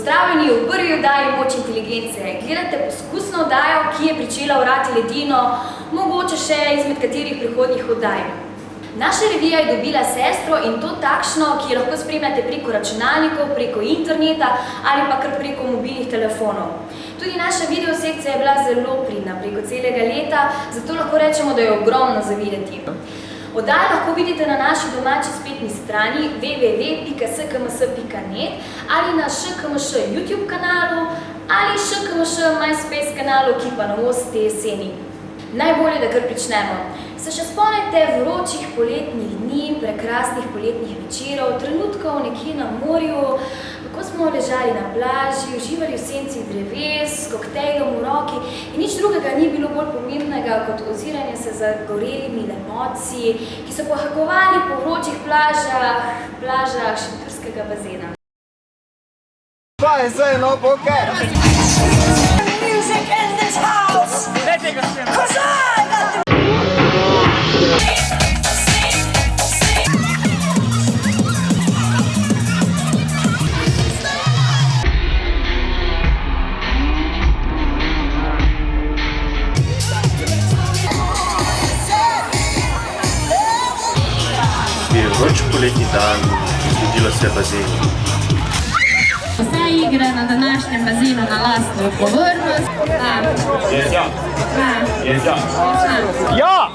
Pozdravljeni v prvi oddaji Moč inteligence. Gledate poskusno oddajo, ki je pričela orati ledino, mogoče še izmed katerih prihodnjih oddaj. Naša revija je dobila sestro in to takšno, ki jo lahko spremljate preko računalnikov, preko interneta ali pa kar preko mobilnih telefonov. Tudi naša videosekcija je bila zelo pridna preko celega leta, zato lahko rečemo, da je ogromno za videti. Oddajo lahko vidite na naši domači spletni strani www.skms.net ali na ŠKMŠ YouTube kanalu ali ŠKMŠ MySpace kanalu, ki pa novost te jeseni. Najbolje, da kar pričnemo. Se še spomnite vročih poletnih dni, prekrasnih poletnih večerov, trenutkov nekje na morju, kako smo ležali na plaži, uživali v senci dreves, s koktejlom v roki in nič drugega ni bilo bolj pomembnega kot oziranje se za gorelimi lemotci, ki so pohakovali po vročih plažah šentjurskega bazena. Pa je zdaj no boke! Je vroč poletni dan, zgodilo se je bazenu. Vse igre na današnjem bazenu na lastno odgovornost. Ja!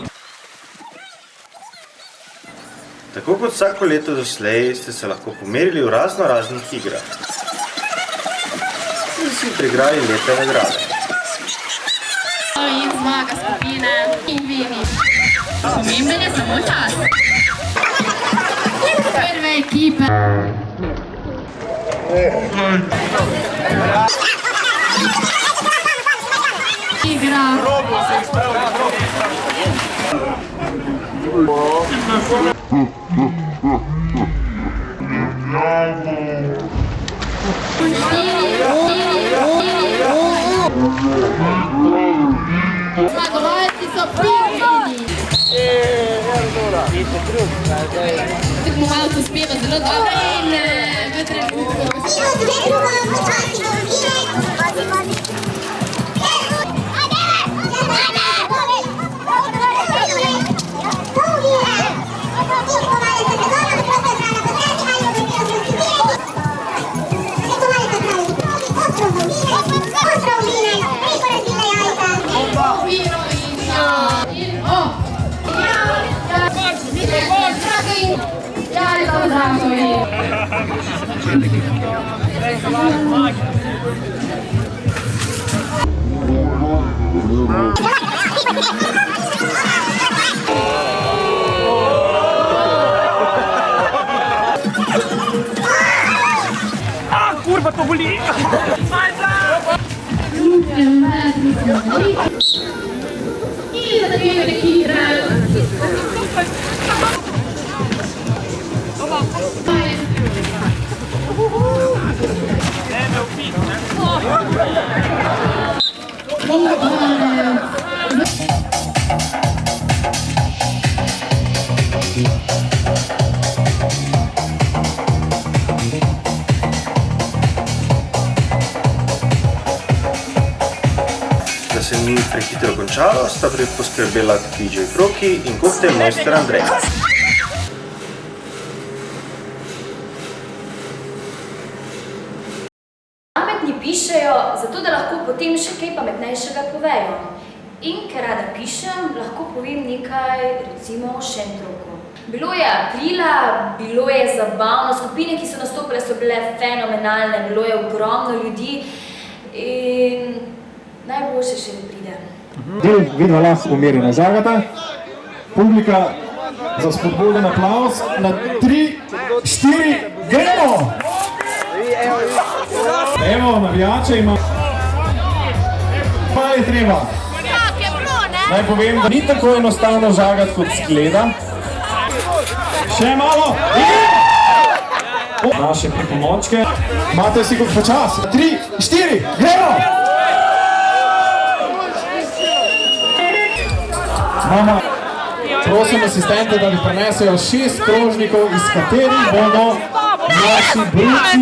Tako kot vsako leto doslej ste se lahko pomerili v raznih igrah. In si prigrali lepe nagrade. In zmaga skupine in vini. Pomemben je samo čas. Prve ekipe. Igra. Zmagovalci so pingvini. Tekmovalci uspeva zelo dobro in v trenutku. Kurva, to boli! Da se ni prehitro končalo, sta poskrbela DJ Froki in koktel mojster Andrej. Pametni pišejo, zato da lahko potem še kaj pametnejšega povejo. In ker rada pišem, lahko povem nekaj recimo o Šentruku. Bilo je aprila, bilo je zabavno, skupine, ki so nastopile, so bile fenomenalne, bilo je ogromno ljudi in najboljše še ne pride. Del vedno las umirjena zagata, publika za spodbuden aplavz na 3, 4, gremo! Evo, navijače ima. Pa je treba. Naj povem, da ni tako enostavno žagati kot zgleda. Še malo. Naše pripomočke. Imate vsi kot počas. 3, 4, gremo! Mama, prosim asistente, da mi prinesejo 6 krožnikov, iz katerih bodo naši bruci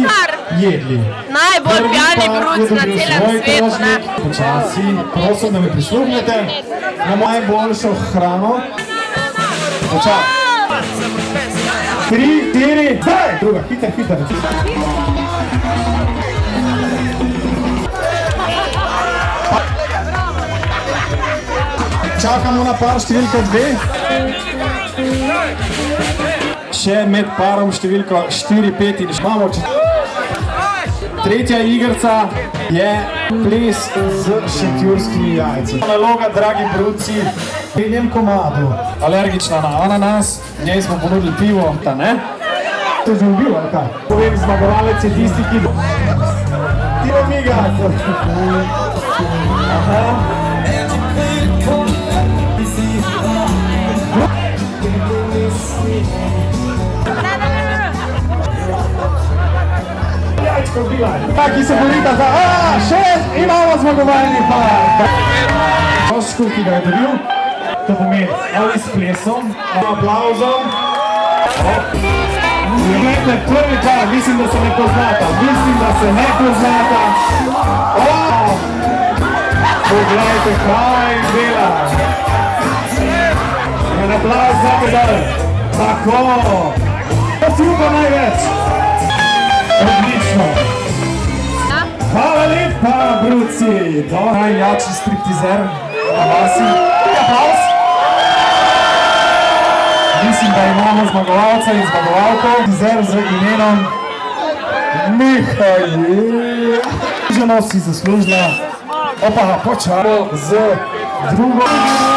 jedli. Najbolj pijani bruc na celem svetu, ne? Počasi, prosim, da mi prisluhnete. Imamo najboljšo hrano. Počasi. 3, 4, zdaj! Druga, hiter. Čakamo na par številka 2. Še med parom številko 4, 5 in imamo tretja igrica je ples z šentjurskimi jajci. Naloga, dragi bruci, v enem komadu. Alergična na ananas, njej smo ponudili pivo, ta ne? To je že ubil, ali kaj? Povem, zmagovalec je tisti, ki... Ti omiga! Aha. Ki se borita za... še imamo zmagovalni par! Košku, ki ga je dobil, to pomeni ali s plesom, ali aplauzom. Glede, prvi par, mislim, da se ne poznata. Poglejte, kaj dela. En aplauz za pedal. Tako. To si upa največ. Odlično. Hvala lepa, bruci. Najjači striptizer na vasi. Aplauz. Mislim, da imamo zmagovalca in zmagovalko. Striptizer z imenom Mihajl. Ženo si zaslužila. Opa, počamo z drugo.